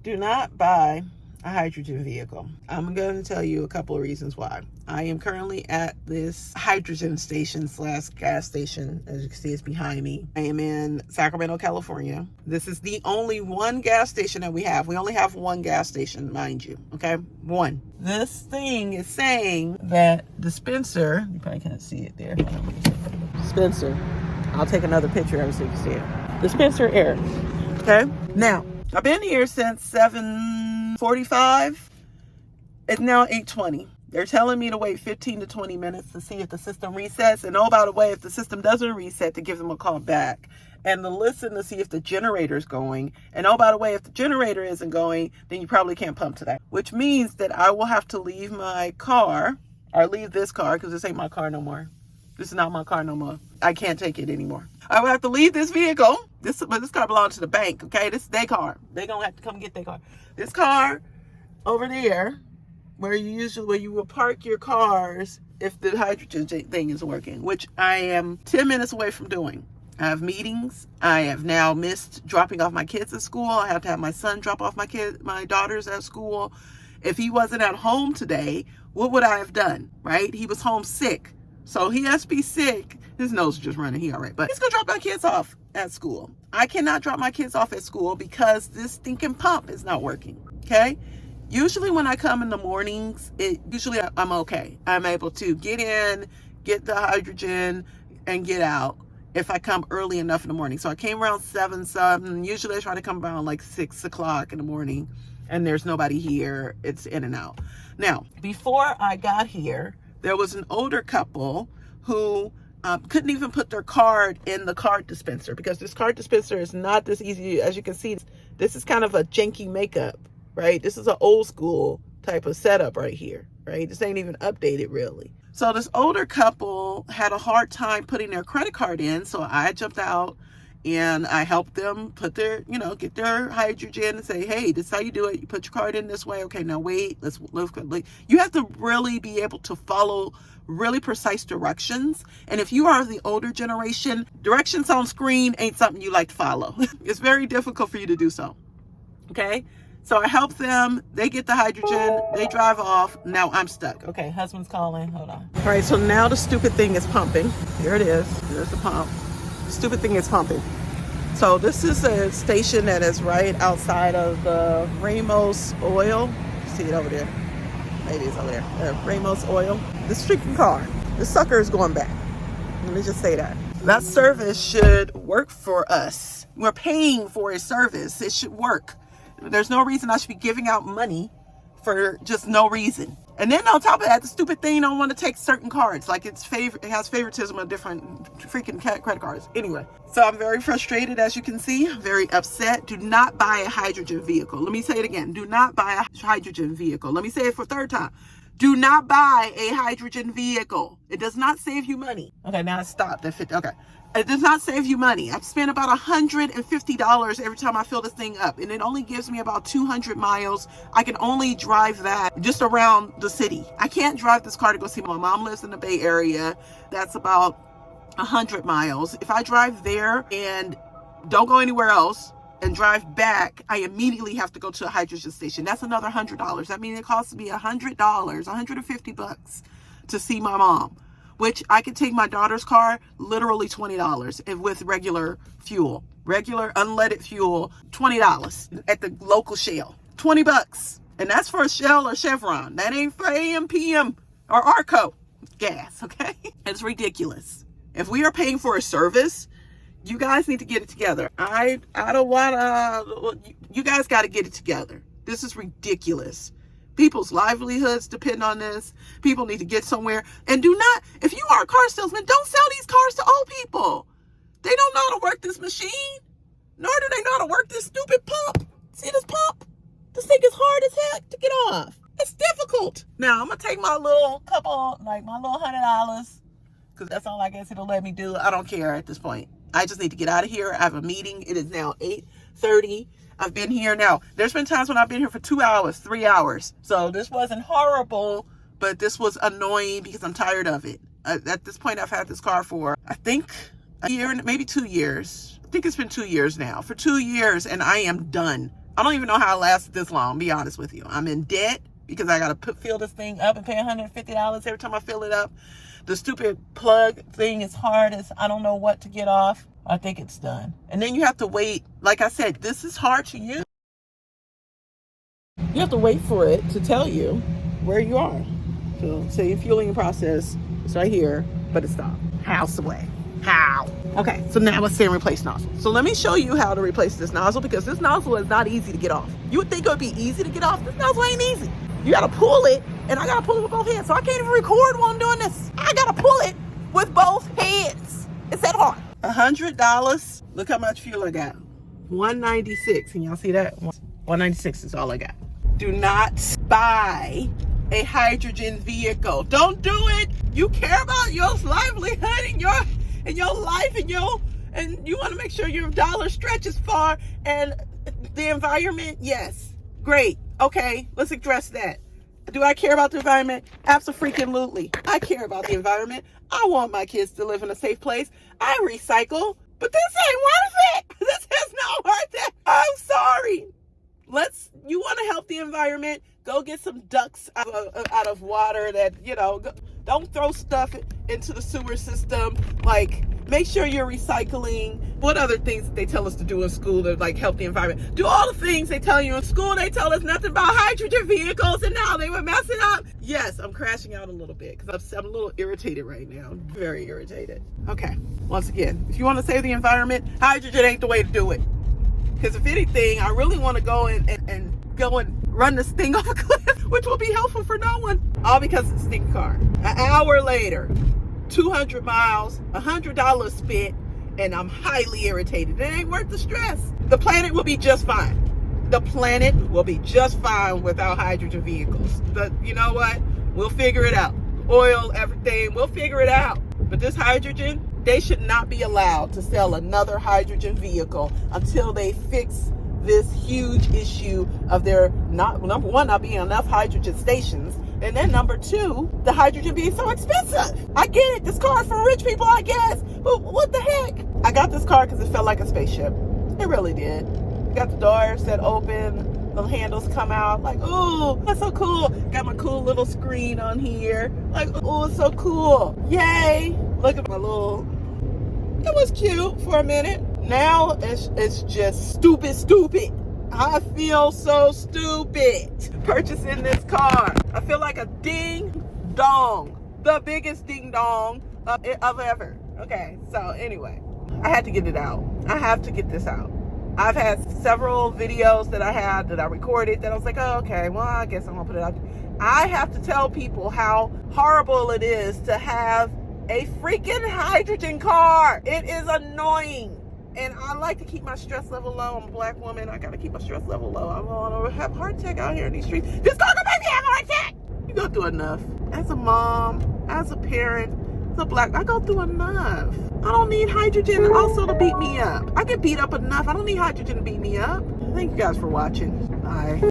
Do not buy a hydrogen vehicle. I'm going to tell you a couple of reasons why. I am currently at this hydrogen station slash gas station. As you can see, it's behind me. I am in Sacramento, California. This is the only one gas station that we have. We only have one gas station, mind you. Okay, one. This thing is saying that dispenser, you probably can't see it there. Dispenser. I'll take another picture of it so you can see it. Dispenser error. Okay, now I've been here since 7:45. It's now 8:20. They're telling me to wait 15 to 20 minutes to see if the system resets. And oh, by the way, if the system doesn't reset, to give them a call back and to listen to see if the generator is going. And oh, by the way, if the generator isn't going, then you probably can't pump today. Which means that I will have to leave my car, or leave this car, because this ain't my car no more. This is not my car no more. I can't take it anymore. I will have to leave this vehicle. This car belongs to the bank, okay? This is their car. They're going to have to come get their car. This car over there, where you will park your cars if the hydrogen thing is working, which I am 10 minutes away from doing. I have meetings. I have now missed dropping off my kids at school. I have to have my son drop off my daughters at school. If he wasn't at home today, what would I have done, right? He was home sick. So he has to be sick. His nose is just running. He all right. But he's going to drop my kids off at school. I cannot drop my kids off at school because this stinking pump is not working. Okay? Usually when I come in the mornings, usually I'm okay. I'm able to get in, get the hydrogen, and get out if I come early enough in the morning. So I came around 7 something. Usually I try to come around like 6 o'clock in the morning, and there's nobody here. It's in and out. Now, before I got here, there was an older couple who couldn't even put their card in the card dispenser, because this card dispenser is not this easy. As you can see, this is kind of a janky makeup, right? This is an old school type of setup right here, right? This ain't even updated really. So this older couple had a hard time putting their credit card in. So I jumped out and I helped them put their, get their hydrogen and say, hey, this is how you do it. You put your card in this way. Okay, now wait, let's look. You have to really be able to follow really precise directions. And if you are the older generation, directions on screen ain't something you like to follow. It's very difficult for you to do so. Okay. So I help them. They get the hydrogen. They drive off. Now I'm stuck. Okay, husband's calling. Hold on. All right, so now the stupid thing is pumping. Here it is. There's the pump. The stupid thing is pumping. So this is a station that is right outside of the Ramos Oil. See it over there. Maybe it's over there. Ramos Oil. This freaking car. The sucker is going back. Let me just say that. That service should work for us. We're paying for a service. It should work. There's no reason I should be giving out money for just no reason. And then on top of that, the stupid thing don't want to take certain cards. Like it has favoritism of different freaking credit cards. Anyway, so I'm very frustrated, as you can see. I'm very upset. Do not buy a hydrogen vehicle. Let me say it again. Do not buy a hydrogen vehicle. Let me say it for a third time. Do not buy a hydrogen vehicle. It does not save you money. Okay, now it stopped at 50. Okay. It does not save you money. I've spent about $150 every time I fill this thing up, and it only gives me about 200 miles. I can only drive that just around the city. I can't drive this car to go see my mom. Lives in the Bay Area. That's about 100 miles. If I drive there and don't go anywhere else and drive back, I immediately have to go to a hydrogen station. That's another $100. That means it costs me $100, $150 to see my mom, which I could take my daughter's car, literally $20, and with regular fuel, regular unleaded fuel, $20 at the local Shell, $20. And that's for a Shell or Chevron. That ain't for AM, PM, or Arco gas, okay? It's ridiculous. If we are paying for a service, you guys need to get it together. I don't want you guys got to get it together. This is ridiculous. People's livelihoods depend on this. People need to get somewhere. And do not, if you are a car salesman, don't sell these cars to old people. They don't know how to work this machine, nor do they know how to work this stupid pump. See this pump? This thing is hard as heck to get off. It's difficult. Now, I'm going to take my little $100, because that's all I guess it'll let me do. I don't care at this point. I just need to get out of here. I have a meeting. It is now 8:30. I've been here now. There's been times when I've been here for 2 hours, 3 hours. So this wasn't horrible, but this was annoying because I'm tired of it. At this point, I've had this car for, I think, a year, maybe 2 years. I think it's been 2 years now. For 2 years, and I am done. I don't even know how I lasted this long, be honest with you. I'm in debt because I got to fill this thing up and pay $150 every time I fill it up. The stupid plug thing is hard as I don't know what to get off. I think it's done. And then you have to wait. Like I said, this is hard to use. You have to wait for it to tell you where you are. So say your fueling process is right here, but it stopped. House away. How? Okay, so now it's saying replace nozzle. So let me show you how to replace this nozzle, because this nozzle is not easy to get off. You would think it would be easy to get off. This nozzle ain't easy. You gotta pull it, and I gotta pull it with both hands. So I can't even record while I'm doing this. I gotta pull it with both hands. It's that hard. $100. Look how much fuel I got. $196. Can y'all see that? $196 is all I got. Do not buy a hydrogen vehicle. Don't do it. You care about your livelihood and your life and you want to make sure your dollar stretches far, and the environment. Yes, great. Okay, let's address that. Do I care about the environment? Absolutely. I care about the environment. I want my kids to live in a safe place. I recycle, but this ain't worth it. This is not worth it. I'm sorry. You want to help the environment, go get some ducks out of water that, don't throw stuff into the sewer system. Like, make sure you're recycling. What other things that they tell us to do in school to help the environment? Do all the things they tell you in school. They tell us nothing about hydrogen vehicles, and now they were messing up. Yes, I'm crashing out a little bit because I'm a little irritated right now. I'm very irritated. Okay, once again, if you want to save the environment, hydrogen ain't the way to do it. Because if anything, I really want to go and run this thing off a cliff, which will be helpful for no one. All because it's a stinking car. An hour later, 200 miles, $100 spent, and I'm highly irritated. It ain't worth the stress. The planet will be just fine. The planet will be just fine without hydrogen vehicles. But you know what? We'll figure it out. Oil, everything, we'll figure it out. But this hydrogen, they should not be allowed to sell another hydrogen vehicle until they fix this huge issue of there number one, not being enough hydrogen stations, and then number two, the hydrogen being so expensive. I get it, this car is for rich people, I guess, but what the heck? I got this car because it felt like a spaceship. It really did. Got the doors that open, the handles come out, like, ooh, that's so cool. Got my cool little screen on here, like, ooh, it's so cool. Yay. Look at my little, it was cute for a minute. Now it's just stupid. I feel so stupid purchasing this car. I feel like a ding dong, the biggest ding dong of ever. Okay, so anyway, I had to get it out. I have to get this out. I've had several videos that I recorded that I was like, oh, okay, well, I guess I'm gonna put it out. I have to tell people how horrible it is to have a freaking hydrogen car. It is annoying. And I like to keep my stress level low. I'm a black woman. I gotta keep my stress level low. I'm gonna have a heart attack out here in these streets. This car gonna make me have a heart attack. You go through enough. As a mom, as a parent, as a black, I go through enough. I don't need hydrogen also to beat me up. I get beat up enough. I don't need hydrogen to beat me up. Thank you guys for watching. Bye.